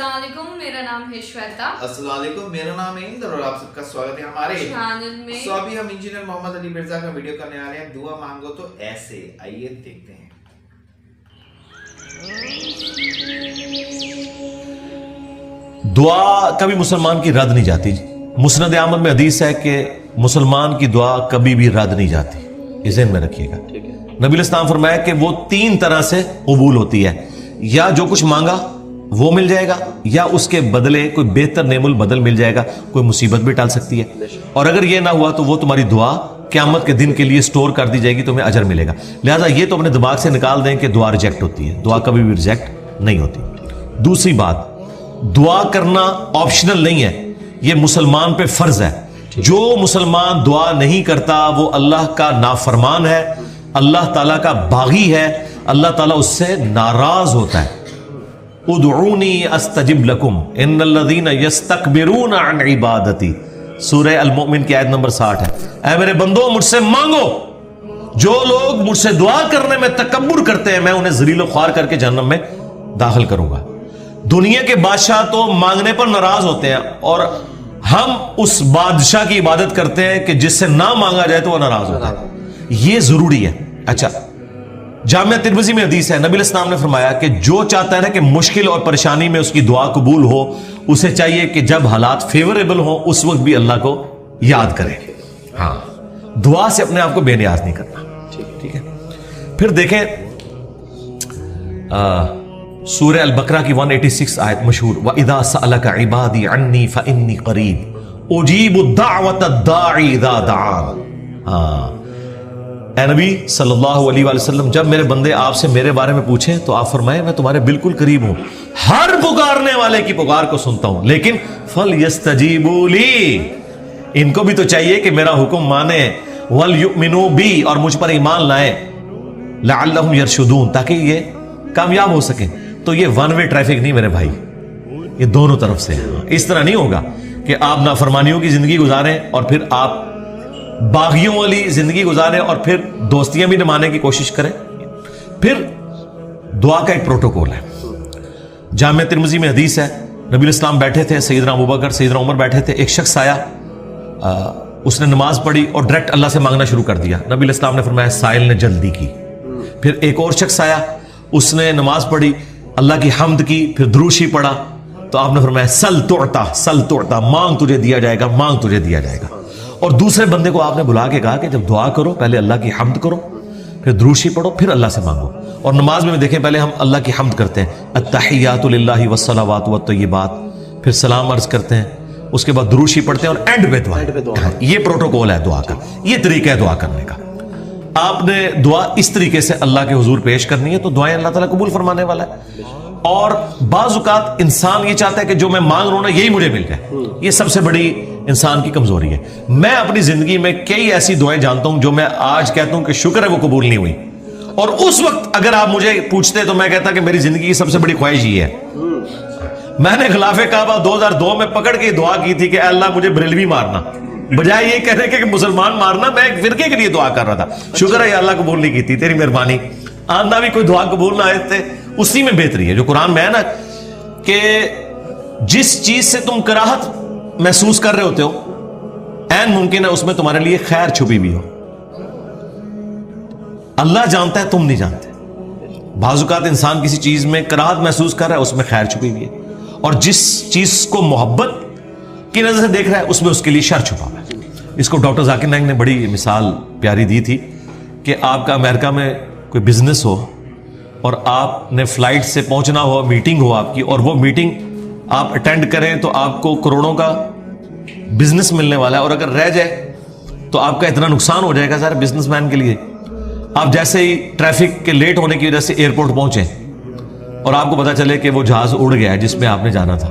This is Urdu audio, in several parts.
السلام علیکم، میرا نام ہے شویتا۔ السلام علیکم، میرا نام ہے اندر اور آپ سب کا سواگت ہے ہمارے چینل میں۔ سو ابھی ہم انجینئر محمد علی مرزا کا ویڈیو کرنے آ رہے ہیں، دعا مانگو تو ایسے، آئیے دیکھتے ہیں۔ دعا کبھی مسلمان کی رد نہیں جاتی۔ مسند احمد میں حدیث ہے کہ مسلمان کی دعا کبھی بھی رد نہیں جاتی، یہ ذہن میں رکھیے گا۔ نبی علیہ السلام فرمایا کہ وہ تین طرح سے قبول ہوتی ہے، یا جو کچھ مانگا وہ مل جائے گا، یا اس کے بدلے کوئی بہتر نعم البدل مل جائے گا، کوئی مصیبت بھی ٹال سکتی ہے، اور اگر یہ نہ ہوا تو وہ تمہاری دعا قیامت کے دن کے لیے سٹور کر دی جائے گی، تمہیں اجر ملے گا۔ لہذا یہ تو اپنے دماغ سے نکال دیں کہ دعا ریجیکٹ ہوتی ہے، دعا کبھی بھی ریجیکٹ نہیں ہوتی۔ دوسری بات، دعا کرنا آپشنل نہیں ہے، یہ مسلمان پہ فرض ہے۔ جو مسلمان دعا نہیں کرتا وہ اللہ کا نافرمان ہے، اللہ تعالیٰ کا باغی ہے، اللہ تعالیٰ اس سے ناراض ہوتا ہے۔ ادعونی استجب لکم ان الذین یستکبرون عن عبادتی، سورہ المؤمن کی آیت نمبر 60 ہے۔ اے میرے بندو مجھ سے مانگو، جو لوگ مجھ سے دعا کرنے میں تکبر کرتے ہیں میں انہیں ذلیل و خوار کر کے جہنم میں داخل کروں گا۔ دنیا کے بادشاہ تو مانگنے پر ناراض ہوتے ہیں، اور ہم اس بادشاہ کی عبادت کرتے ہیں کہ جس سے نہ مانگا جائے تو وہ ناراض ہوتا ہے، یہ ضروری ہے۔ اچھا، جامعہ ترمذی میں حدیث ہے، نبی علیہ السلام نے فرمایا کہ جو چاہتا ہے نا کہ مشکل اور پریشانی میں اس کی دعا قبول ہو، اسے چاہیے کہ جب حالات فیوریبل ہوں اس وقت بھی اللہ کو یاد کرے۔ ہاں، دعا سے اپنے آپ کو بے نیاز نہیں کرنا، ٹھیک ہے۔ پھر دیکھیں سورہ البقرہ کی 186 آیت مشہور، وَإِذَا سَأَلَكَ عِبَادِي عَنِّي فَإِنِّي قَرِيبٌ أُجِيبُ الدَّعْوَةَ الدَّاعِي إِذَا دَعَانِ۔ ہاں، اے نبی صلی اللہ علیہ وآلہ وسلم، جب میرے بندے آپ سے میرے بارے میں پوچھیں تو آپ فرمائیں میں تمہارے بالکل قریب ہوں، ہر پکارنے والے کی پکار کو سنتا ہوں، لیکن فَلْيَسْتَجِيبُوا لِي، ان کو بھی تو چاہیے کہ میرا حکم مانے، وَلْيُؤْمِنُوا بِي، اور مجھ پر ایمان لائیں، لَعَلَّهُمْ يَرْشُدُونَ، تاکہ یہ کامیاب ہو سکیں۔ تو یہ ون وے ٹریفک نہیں میرے بھائی، یہ دونوں طرف سے ہے۔ اس طرح نہیں ہوگا کہ آپ نافرمانیوں کی زندگی گزاریں اور پھر آپ باغیوں والی زندگی گزاریں اور پھر دوستیاں بھی نمانے کی کوشش کریں۔ پھر دعا کا ایک پروٹوکول ہے، جامعہ ترمذی میں حدیث ہے، نبی علیہ السلام بیٹھے تھے، سیدنا ابوبکر سیدنا عمر بیٹھے تھے، ایک شخص آیا، اس نے نماز پڑھی اور ڈائریکٹ اللہ سے مانگنا شروع کر دیا۔ نبی علیہ السلام نے فرمایا سائل نے جلدی کی۔ پھر ایک اور شخص آیا، اس نے نماز پڑھی، اللہ کی حمد کی، پھر دروشی پڑھا، تو آپ نے فرمایا سل تعطا، سل تعطا، مانگ تجھے دیا جائے گا، مانگ تجھے دیا جائے گا۔ اور دوسرے بندے کو آپ نے بلا کے کہا کہ جب دعا کرو پہلے اللہ کی حمد کرو، پھر دروشی پڑھو، پھر اللہ سے مانگو۔ اور نماز میں دیکھیں پہلے ہم اللہ کی حمد کرتے ہیں، التحیات للہ والصلوات والطیبات، پھر سلام عرض کرتے ہیں، اس کے بعد دروشی پڑھتے ہیں، اور اینڈ پہ دعا۔ یہ پروٹوکول ہے دعا کا، یہ طریقہ ہے دعا کرنے کا۔ آپ نے دعا اس طریقے سے اللہ کے حضور پیش کرنی ہے تو دعائیں اللہ تعالیٰ قبول فرمانے والا ہے۔ اور بعض اوقات انسان یہ چاہتا ہے کہ جو میں مانگ رہا ہوں نا یہی مجھے مل جائے، یہ سب سے بڑی انسان کی کمزوری ہے۔ میں اپنی زندگی میں کئی ایسی دعائیں جانتا ہوں جو میں آج کہتا ہوں کہ شکر ہے وہ قبول نہیں ہوئی، اور اس وقت اگر آپ مجھے پوچھتے تو میں کہتا کہ میری زندگی کی سب سے بڑی خواہش یہ ہے۔ میں نے خلاف کعبہ 2002 میں پکڑ کے دعا کی تھی کہ اے اللہ مجھے بریلوی مارنا، بجائے یہ کہنے کے کہ مسلمان مارنا، میں ایک فرقے کے لیے دعا کر رہا تھا۔ شکر ہے یا اللہ قبول نہیں کی تھی، تیری مہربانی۔ آندہ بھی کوئی دعا قبول نہ آئے تھے، اسی میں بہتری ہے جو قرآن میں ہے نا کہ جس چیز سے تم کراہت محسوس کر رہے ہوتے ہو عین ممکن ہے اس میں تمہارے لیے خیر چھپی بھی ہو۔ اللہ جانتا ہے، تم نہیں جانتے۔ بعض اوقات انسان کسی چیز میں کراہت محسوس کر رہا ہے، اس میں خیر چھپی ہوئی ہے، اور جس چیز کو محبت کی نظر سے دیکھ رہا ہے اس میں اس کے لیے شر چھپا ہوا ہے۔ اس کو ڈاکٹر ذاکر نائک نے بڑی مثال پیاری دی تھی کہ آپ کا امریکہ میں کوئی بزنس ہو اور آپ نے فلائٹ سے پہنچنا ہو، میٹنگ ہو آپ کی، اور وہ میٹنگ آپ اٹینڈ کریں تو آپ کو کروڑوں کا بزنس ملنے والا ہے، اور اگر رہ جائے تو آپ کا اتنا نقصان ہو جائے گا سارے بزنس مین کے لیے۔ آپ جیسے ہی ٹریفک کے لیٹ ہونے کی وجہ سے ایئرپورٹ پہنچیں اور آپ کو پتا چلے کہ وہ جہاز اڑ گیا ہے جس میں آپ نے جانا تھا،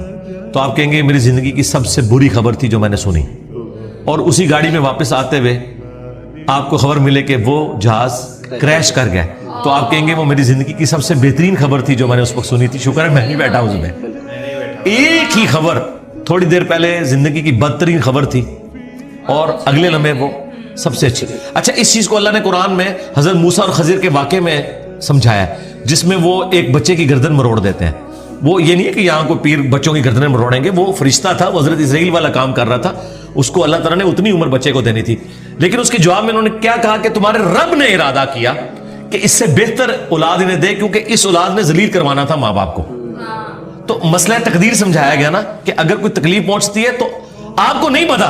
تو آپ کہیں گے میری زندگی کی سب سے بری خبر تھی جو میں نے سنی۔ اور اسی گاڑی میں واپس آتے ہوئے آپ کو خبر ملے کہ وہ جہاز کریش کر گیا، تو آپ کہیں گے وہ میری زندگی کی سب سے بہترین خبر تھی جو میں نے اس وقت سنی تھی، شکر ہے میں نہیں بیٹھا اس میں۔ ایک ہی خبر تھوڑی دیر پہلے زندگی کی بدترین خبر تھی اور اگلے لمحے وہ سب سے اچھی۔ اچھا، اس چیز کو اللہ نے قرآن میں حضرت موسیٰ اور خضر کے واقعے میں سمجھایا ہے، جس میں وہ ایک بچے کی گردن مروڑ دیتے ہیں، وہ یہ نہیں ہے کہ یہاں کو پیر بچوں کی گردنیں مروڑیں گے، وہ فرشتہ تھا، وہ حضرت اسرائیل والا کام کر رہا تھا، اس کو اللہ تعالیٰ نے اتنی عمر بچے کو دینی تھی. لیکن اس کے جواب میں انہوں نے کیا کہا کہ تمہارے رب نے ارادہ کیا کہ اس سے بہتر اولاد انہیں دے، کیونکہ اس اولاد نے ذلیل کروانا تھا ماں باپ کو. تو مسئلہ تقدیر سمجھایا گیا نا کہ اگر کوئی تکلیف پہنچتی ہے تو آپ کو نہیں پتا.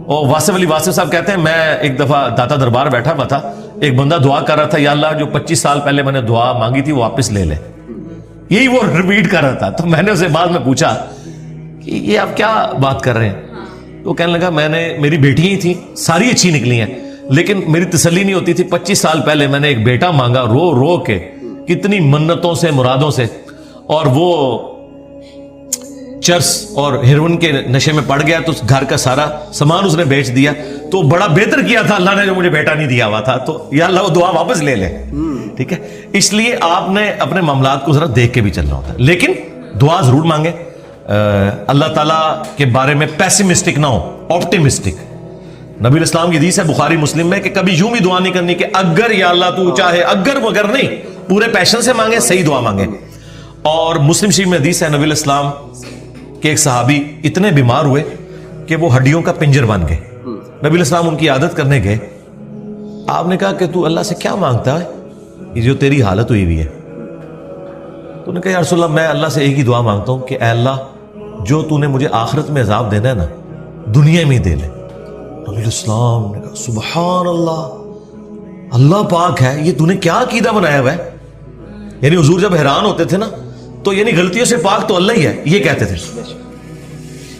اور واصف علی واصف صاحب کہتے ہیں میں ایک دفعہ داتا دربار بیٹھا ہوا تھا، ایک بندہ دعا کر رہا تھا یا اللہ جو 25 سال پہلے میں نے دعا مانگی تھی وہ واپس لے لے. یہی وہ ریپیٹ کر رہا تھا. تو میں نے اسے بعد میں پوچھا کہ یہ آپ کیا بات کر رہے ہیں؟ تو کہنے لگا میری بیٹی ہی تھی، ساری اچھی نکلی ہیں، لیکن میری تسلی نہیں ہوتی تھی. 25 سال پہلے میں نے ایک بیٹا مانگا رو رو کے، کتنی منتوں سے مرادوں سے، اور وہ چرس اور ہیروئن کے نشے میں پڑ گیا تو گھر کا سارا سامان اس نے بیچ دیا. تو بڑا بہتر کیا تھا اللہ نے جو مجھے بیٹا نہیں دیا ہوا تھا. تو یا اللہ وہ دعا واپس لے لے. ٹھیک ہے، اس لیے آپ نے اپنے معاملات کو ذرا دیکھ کے بھی چلنا ہوتا ہے، لیکن دعا ضرور مانگے. اللہ تعالیٰ کے بارے میں پیسمسٹک نہ ہو، آپٹیمسٹک. نبی الاسلام کی حدیث ہے بخاری مسلم میں کہ کبھی یوں بھی دعا نہیں کرنی کہ اگر یا اللہ تو چاہے، اگر مگر نہیں، پورے پیشن سے مانگے، صحیح دعا مانگے. اور مسلم شریف میں حدیث ہے نبی الاسلام کہ ایک صحابی اتنے بیمار ہوئے کہ وہ ہڈیوں کا پنجر بن گئے. نبی الاسلام ان کی عادت کرنے گئے. آپ نے کہا کہ تو اللہ سے کیا مانگتا ہے یہ جو تیری حالت ہوئی ہوئی ہے؟ تو نے کہا یا رسول اللہ میں اللہ سے ایک ہی دعا مانگتا ہوں کہ اے اللہ جو تو نے مجھے آخرت میں عذاب دینا ہے نا دنیا میں ہی دے لے. نبی الاسلام نے کہا سبحان اللہ، اللہ پاک ہے، یہ تو نے کیا عقیدہ بنایا ہوا ہے؟ یعنی حضور جب حیران ہوتے تھے نا تو یعنی غلطیوں سے پاک تو اللہ ہی ہے یہ کہتے تھے.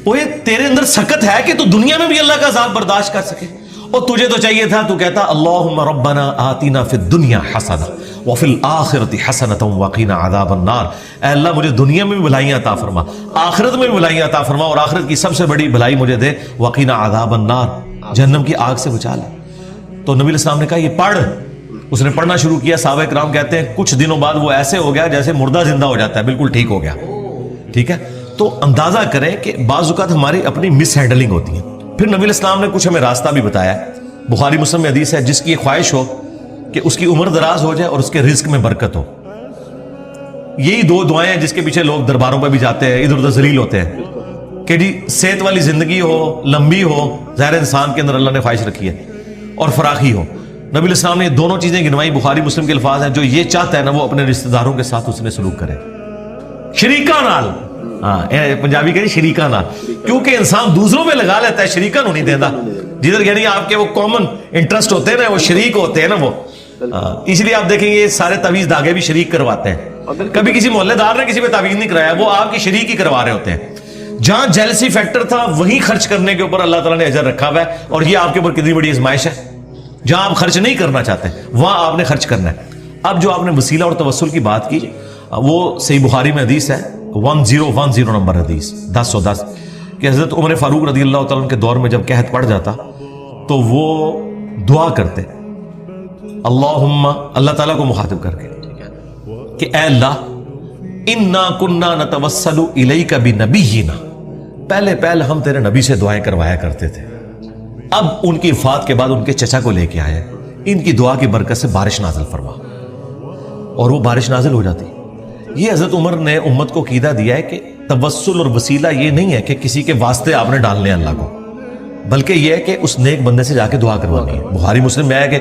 وہ تیرے اندر سخت ہے کہ تو دنیا میں بھی اللہ کا عذاب برداشت کر سکے. اور تجھے تو چاہیے تھا تو کہتا اللہم ربنا آتنا فی الدنیا حسنہ وفی الآخرۃ حسنۃ وقنا عذاب النار. اے اللہ مجھے دنیا میں بھی بھلائیاں عطا فرما، آخرت میں بھی بھلائیاں عطا فرما، اور آخرت کی سب سے بڑی بھلائی مجھے دے وقنا عذاب النار، جہنم کی آگ سے بچا لے. تو نبی الاسلام نے کہا یہ پڑھ. اس نے پڑھنا شروع کیا. صحابہ کرام کہتے ہیں کچھ دنوں بعد وہ ایسے ہو گیا جیسے مردہ زندہ ہو جاتا ہے، بالکل ٹھیک ہو گیا. ٹھیک ہے، تو اندازہ کریں کہ بعض اوقات ہماری اپنی مس ہینڈلنگ ہوتی ہے. پھر نبی الاسلام نے کچھ ہمیں راستہ بھی بتایا. بخاری مسلم میں حدیث ہے جس کی خواہش ہو کہ اس کی عمر دراز ہو جائے اور اس کے رزق میں برکت ہو. یہی دو دعائیں ہیں جس کے پیچھے لوگ درباروں پہ بھی جاتے ہیں، ادھر ادھر ذلیل ہوتے ہیں کہ جی صحت والی زندگی ہو، لمبی ہو، ظاہر انسان کے اندر اللہ نے خواہش رکھی ہے، اور فراخی ہو. نبی الاسلام نے یہ دونوں چیزیں گنوائی. بخاری مسلم کے الفاظ ہیں جو یہ چاہتا ہے نا وہ اپنے رشتہ داروں کے ساتھ اس نے سلوک کرے، شریکہ نال. ہاں پنجابی کہتے شریکہ نال، کیونکہ انسان دوسروں میں لگا لیتا ہے، شریکہ نہیں دیتا. جدھر یعنی آپ کے وہ کامن انٹرسٹ ہوتے ہیں نا، وہ شریک ہوتے ہیں نا وہ. اس لیے آپ دیکھیں یہ سارے تعویذ دھاگے بھی شریک کرواتے ہیں. کبھی کسی محلے دار نے کسی پہ تعویذ نہیں کرایا، وہ آپ کی شریک ہی کروا رہے ہوتے ہیں. جہاں جیلسی فیکٹر تھا وہیں خرچ کرنے کے اوپر اللہ تعالیٰ نے اجر رکھا ہوا ہے. اور یہ آپ کے اوپر کتنی بڑی آزمائش ہے. جہاں آپ خرچ نہیں کرنا چاہتے وہاں آپ نے خرچ کرنا ہے. اب جو آپ نے وسیلہ اور توسل کی بات کی وہ صحیح بخاری میں حدیث ہے 1010 نمبر حدیث 1010 کہ حضرت عمر فاروق رضی اللہ تعالیٰ کے دور میں جب قحط پڑ جاتا تو وہ دعا کرتے اللہم، اللہ تعالیٰ کو مخاطب کر کے کہ اے اللہ انا کننا نتوسل الیک بنبینا، پہلے ہم تیرے نبی سے دعائیں کروایا کرتے تھے، اب ان کی وفات کے بعد ان کے چچا کو لے کے آئے، ان کی دعا کی برکت سے بارش نازل فرما. اور وہ بارش نازل ہو جاتی. یہ حضرت عمر نے امت کو عقیدہ دیا ہے کہ توسل اور وسیلہ یہ نہیں ہے کہ کسی کے واسطے آپ نے ڈالنے اللہ کو، بلکہ یہ ہے کہ اس نیک بندے سے جا کے دعا کروانی ہے. بخاری مسلم میں ہے کہ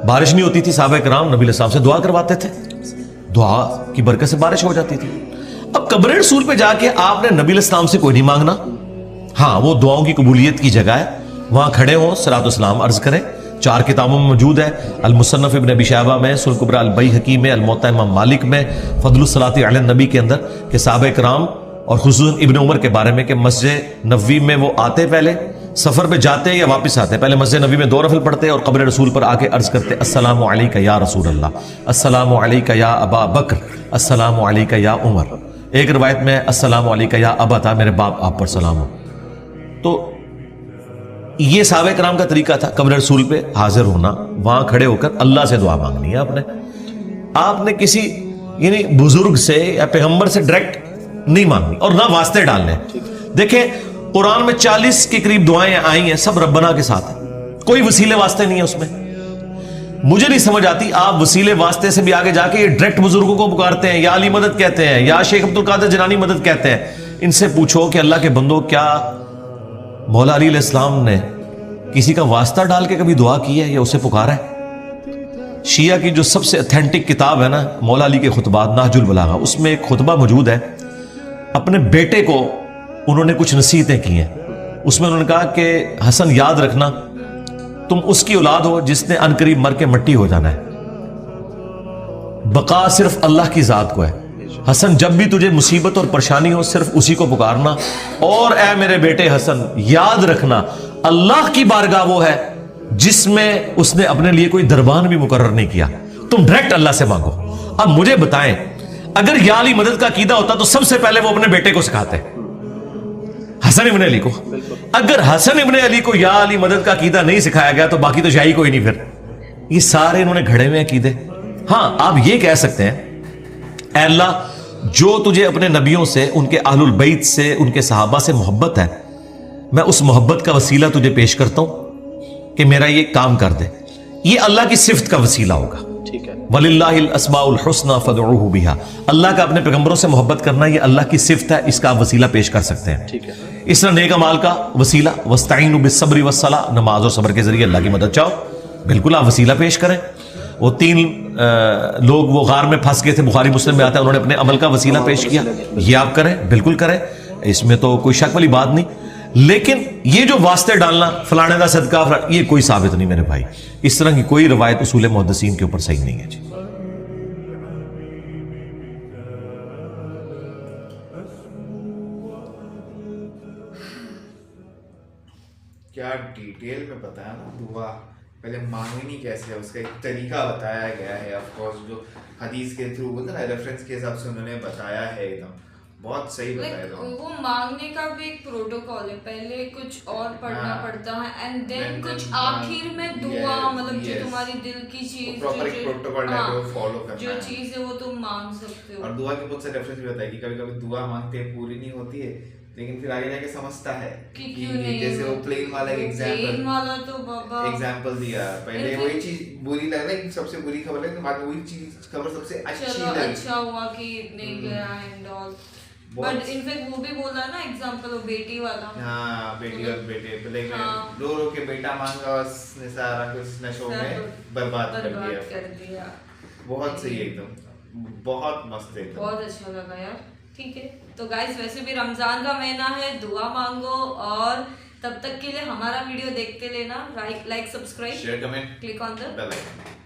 بارش نہیں ہوتی تھی، صحابہ کرام نبی الاسلام سے دعا کرواتے تھے، دعا کی برکت سے بارش ہو جاتی تھی. اب قبر رسول پہ جا کے آپ نے نبی الاسلام سے کوئی نہیں مانگنا. ہاں وہ دعاؤں کی قبولیت کی جگہ ہے، وہاں کھڑے ہوں صلاۃ والسلام عرض کریں. 4 کتابوں میں موجود ہے، المصنف ابن ابی شیبہ میں، سنن کبری البیہقی میں، الموطأ امام مالک میں، فضل الصلاۃ علی النبی کے اندر کہ صحابہ کرام اور خصوصاً ابن عمر کے بارے میں کہ مسجد نبوی میں وہ آتے، پہلے سفر پہ جاتے یا واپس آتے، پہلے مسجد نبوی میں 2 نفل پڑھتے اور قبر رسول پر آ کے عرض کرتے السلام علیک یا رسول اللہ، السلام علیک یا ابا بکر، السلام علیک یا عمر. ایک روایت میں السلام علیک یا ابا، میرے باپ آپ پر سلام ہو. تو یہ صحابہ کرام کا طریقہ تھا قبر رسول پہ حاضر ہونا، وہاں کھڑے ہو کر اللہ سے دعا مانگنی ہے. آپ نے کسی یعنی بزرگ سے یا پیغمبر سے ڈائریکٹ نہیں مانگنی اور نہ واسطے ڈالنے. دیکھیں قرآن میں 40 کے قریب دعائیں آئی ہیں، سب ربنا کے ساتھ ہیں، کوئی وسیلے واسطے نہیں ہے اس میں. مجھے نہیں سمجھ آتی آپ وسیلے واسطے سے بھی آگے جا کے یہ ڈائریکٹ بزرگوں کو پکارتے ہیں، یا علی مدد کہتے ہیں، یا شیخ عبد القادر جیلانی مدد کہتے ہیں. ان سے پوچھو کہ اللہ کے بندو کیا مولا علی علیہ السلام نے کسی کا واسطہ ڈال کے کبھی دعا کی ہے یا اسے پکارا ہے؟ شیعہ کی جو سب سے اتھینٹک کتاب ہے نا مولا علی کے خطبات نہج البلاغہ، اس میں ایک خطبہ موجود ہے. اپنے بیٹے کو انہوں نے کچھ نصیحتیں کی ہیں. اس میں انہوں نے کہا کہ حسن یاد رکھنا تم اس کی اولاد ہو جس نے عنقریب مر کے مٹی ہو جانا ہے. بقا صرف اللہ کی ذات کو ہے. حسن جب بھی تجھے مصیبت اور پریشانی ہو صرف اسی کو پکارنا. اور اے میرے بیٹے حسن یاد رکھنا اللہ کی بارگاہ وہ ہے جس میں اس نے اپنے لیے کوئی دربان بھی مقرر نہیں کیا. تم ڈائریکٹ اللہ سے مانگو. اب مجھے بتائیں اگر یا علی مدد کا عقیدہ ہوتا تو سب سے پہلے وہ اپنے بیٹے کو سکھاتے حسن ابن علی کو. اگر حسن ابن علی کو یا علی مدد کا عقیدہ نہیں سکھایا گیا تو باقی تو شاہی کوئی نہیں. پھر یہ سارے انہوں نے گھڑے ہوئے عقیدے. ہاں آپ یہ کہہ سکتے ہیں اے اللہ جو تجھے اپنے نبیوں سے، ان کے اہل البیت سے، ان کے صحابہ سے محبت ہے، میں اس محبت کا وسیلہ تجھے پیش کرتا ہوں کہ میرا یہ کام کر دے. یہ اللہ کی صفت کا وسیلہ ہوگا. وَلِلَّهِ الْأَسْمَاءُ الْحُسْنَى فَادْعُوهُ بِهَا. اللہ کا اپنے پیغمبروں سے محبت کرنا یہ اللہ کی صفت ہے، اس کا آپ وسیلہ پیش کر سکتے ہیں. اس طرح نیک اعمال کا وسیلہ وَاسْتَعِينُوا بِالصَّبْرِ وَالصَّلَاةِ، نماز اور صبر کے ذریعے اللہ کی مدد چاہو. بالکل آپ وسیلہ پیش کریں. وہ 3 لوگ وہ غار میں پھنس گئے تھے، بخاری مسلم میں آتا ہے، انہوں نے اپنے عمل کا وسیلہ پیش کیا. یہ آپ کریں، بالکل کریں، اس میں تو کوئی شک والی بات نہیں. لیکن یہ جو واسطے ڈالنا فلانے کا صدقہ یہ کوئی ثابت نہیں میرے بھائی. اس طرح کی کوئی روایت اصول محدثین کے اوپر صحیح نہیں ہے. جی کیا ڈیٹیل میں بتایا نا دعا پہلے مانگنی کیسے ہے، اس کا ایک طریقہ بتایا گیا ہے. آف کورس جو حدیث کے تھرو بولتے نا ریفرنس کے حساب سے انہوں نے بتایا ہے، ایک دم بہت صحیح بتایا. وہ مانگنے کا بھی ایک پروٹوکول ہے، پہلے کچھ اور پڑھنا پڑتا ہے اینڈ دین کچھ آخر میں دعا، مطلب جو تمہاری دل کی چیز جو چیز ہے وہ تم مانگ سکتے ہو. اور دعا کے بہت سے ریفرنس بھی بتایا کہ کبھی کبھی دعا مانگتے ہیں پوری نہیں ہوتی ہے، لیکن پھر آگے جا کے سمجھتا ہے کہ جیسے وہ پلین والا ایگزامپل دیا. پہلے وہی چیز بری لگ رہی، سب سے بری خبر ہے کہ بعد میں وہی چیز خبر سب سے اچھی لگی، اچھا ہوا کہ نہیں گیا and all. But in fact وہ بھی بولا نا ایگزامپل وہ بیٹی والا. ہاں بیٹی اور بیٹے پہلے رو رو کے بیٹا مانگا، اس نے سارا کچھ نشوں میں برباد کر دیا. بہت صحیح ایک دم، بہت مست ہے، بہت اچھا لگا یار. ٹھیک ہے تو گائز ویسے بھی رمضان کا مہینہ ہے، دعا مانگو اور تب تک کے لیے ہمارا ویڈیو دیکھتے لینا. Like subscribe share comment click on the bell icon.